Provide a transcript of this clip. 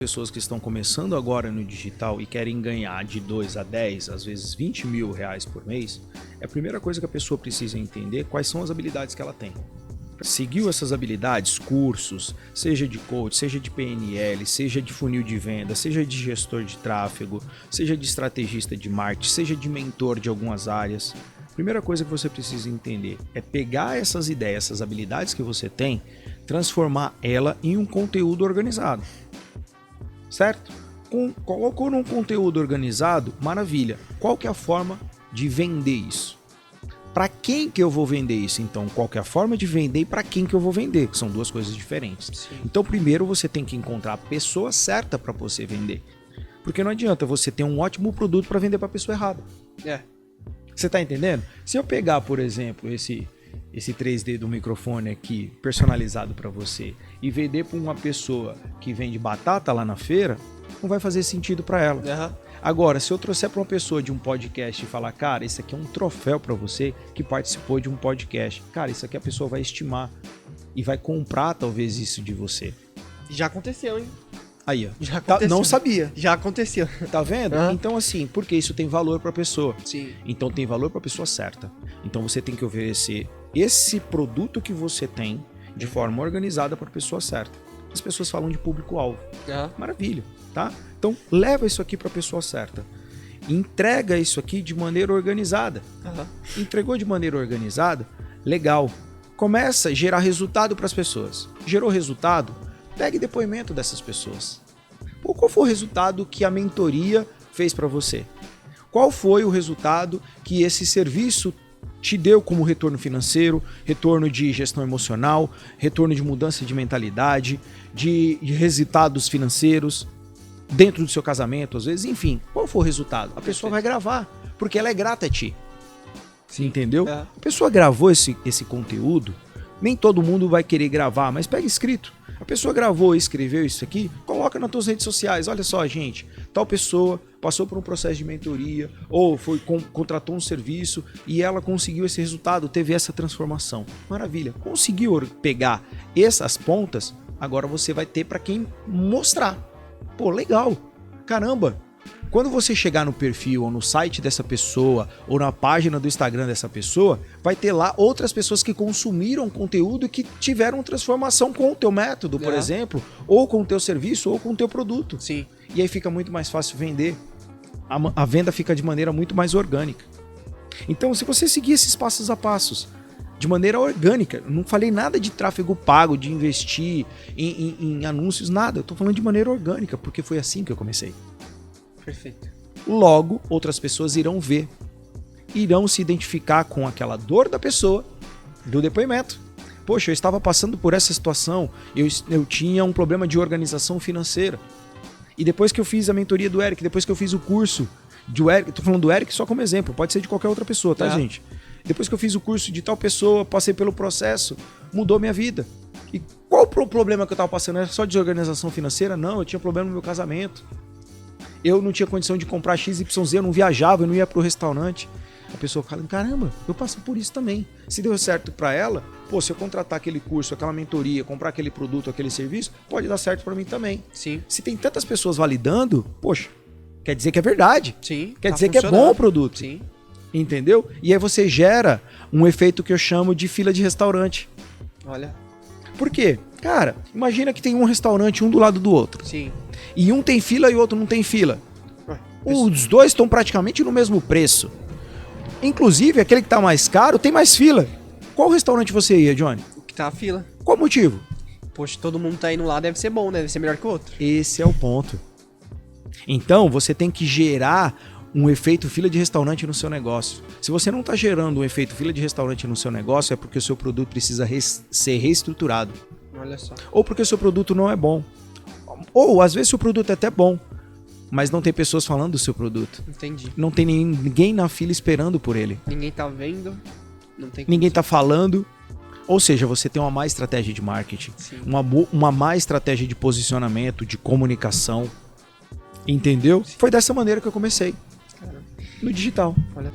Pessoas que estão começando agora no digital e querem ganhar de 2 a 10, às vezes 20 mil reais por mês, a primeira coisa que a pessoa precisa entender quais são as habilidades que ela tem. Seguiu essas habilidades, cursos, seja de coach, seja de PNL, seja de funil de venda, seja de gestor de tráfego, seja de estrategista de marketing, seja de mentor de algumas áreas. A primeira coisa que você precisa entender é pegar essas ideias, essas habilidades que você tem, transformar ela em um conteúdo organizado. Certo? Colocou num conteúdo organizado, maravilha. Qual que é a forma de vender isso? Para quem que eu vou vender isso? Então, qual que é a forma de vender e para quem que eu vou vender? Que são duas coisas diferentes. Sim. Então, primeiro você tem que encontrar a pessoa certa para você vender. Porque não adianta você ter um ótimo produto para vender para a pessoa errada. Você tá entendendo? Se eu pegar, por exemplo, esse 3D do microfone aqui, personalizado para você, e vender para uma pessoa que vende batata lá na feira, não vai fazer sentido para ela. Uhum. Agora, se eu trouxer para uma pessoa de um podcast e falar, cara, isso aqui é um troféu para você que participou de um podcast, cara, isso aqui a pessoa vai estimar e vai comprar talvez isso de você. Já aconteceu, hein? Aí, ó. Já aconteceu. Não sabia. Já aconteceu. Tá vendo? Uhum. Então, assim, porque isso tem valor para a pessoa. Sim. Então, tem valor para a pessoa certa. Então, você tem que oferecer esse produto que você tem de forma organizada para a pessoa certa. As pessoas falam de público-alvo. Uhum. Maravilha, tá? Então, leva isso aqui para a pessoa certa. Entrega isso aqui de maneira organizada. Uhum. Entregou de maneira organizada? Legal. Começa a gerar resultado para as pessoas. Gerou resultado? Pegue depoimento dessas pessoas. Pô, qual foi o resultado que a mentoria fez para você? Qual foi o resultado que esse serviço te deu como retorno financeiro, retorno de gestão emocional, retorno de mudança de mentalidade, de resultados financeiros dentro do seu casamento, às vezes, enfim. Qual foi o resultado? A pessoa vai gravar, porque ela é grata a ti. Sim. Entendeu? É. A pessoa gravou esse conteúdo, nem todo mundo vai querer gravar, mas pega escrito. A pessoa gravou e escreveu isso aqui, coloca nas tuas redes sociais. Olha só, gente, tal pessoa passou por um processo de mentoria ou contratou um serviço e ela conseguiu esse resultado, teve essa transformação. Maravilha. Conseguiu pegar essas pontas, agora você vai ter para quem mostrar. Pô, legal. Caramba. Quando você chegar no perfil ou no site dessa pessoa ou na página do Instagram dessa pessoa, vai ter lá outras pessoas que consumiram conteúdo e que tiveram transformação com o teu método, por exemplo, ou com o teu serviço ou com o teu produto. Sim. E aí fica muito mais fácil vender. A venda fica de maneira muito mais orgânica. Então, se você seguir esses passos a passos de maneira orgânica, não falei nada de tráfego pago, de investir em anúncios, nada. Eu tô falando de maneira orgânica, porque foi assim que eu comecei. Perfeito. Logo, outras pessoas irão ver, irão se identificar com aquela dor da pessoa, do depoimento. Poxa, eu estava passando por essa situação, eu tinha um problema de organização financeira. E depois que eu fiz a mentoria do Eric, depois que eu fiz o curso do Eric, tô falando do Eric só como exemplo, pode ser de qualquer outra pessoa, tá, gente? Depois que eu fiz o curso de tal pessoa, passei pelo processo, mudou minha vida. E qual o problema que eu estava passando? Era só desorganização financeira? Não, eu tinha problema no meu casamento. Eu não tinha condição de comprar XYZ, eu não viajava, eu não ia pro restaurante. A pessoa fala, caramba, eu passo por isso também. Se deu certo para ela, pô, se eu contratar aquele curso, aquela mentoria, comprar aquele produto, aquele serviço, pode dar certo para mim também. Sim. Se tem tantas pessoas validando, poxa, quer dizer que é verdade. Sim. Quer dizer que é bom o produto. Sim. Entendeu? E aí você gera um efeito que eu chamo de fila de restaurante. Olha. Por quê? Cara, imagina que tem um restaurante um do lado do outro. Sim. E um tem fila e o outro não tem fila. Os dois estão praticamente no mesmo preço. Inclusive, aquele que tá mais caro tem mais fila. Qual restaurante você ia, Johnny? O que tá a fila. Qual o motivo? Poxa, todo mundo tá indo lá, deve ser bom, né? Deve ser melhor que o outro. Esse é o ponto. Então, você tem que gerar um efeito fila de restaurante no seu negócio. Se você não tá gerando um efeito fila de restaurante no seu negócio, é porque o seu produto precisa ser reestruturado. Olha só. Ou porque o seu produto não é bom. Ou, às vezes, o seu produto é até bom, mas não tem pessoas falando do seu produto. Entendi. Não tem ninguém na fila esperando por ele. Ninguém tá vendo, não tem ninguém tá falando. Ou seja, você tem uma má estratégia de marketing, uma má estratégia de posicionamento, de comunicação. Entendeu? Sim. Foi dessa maneira que eu comecei. Caramba. No digital. Olha.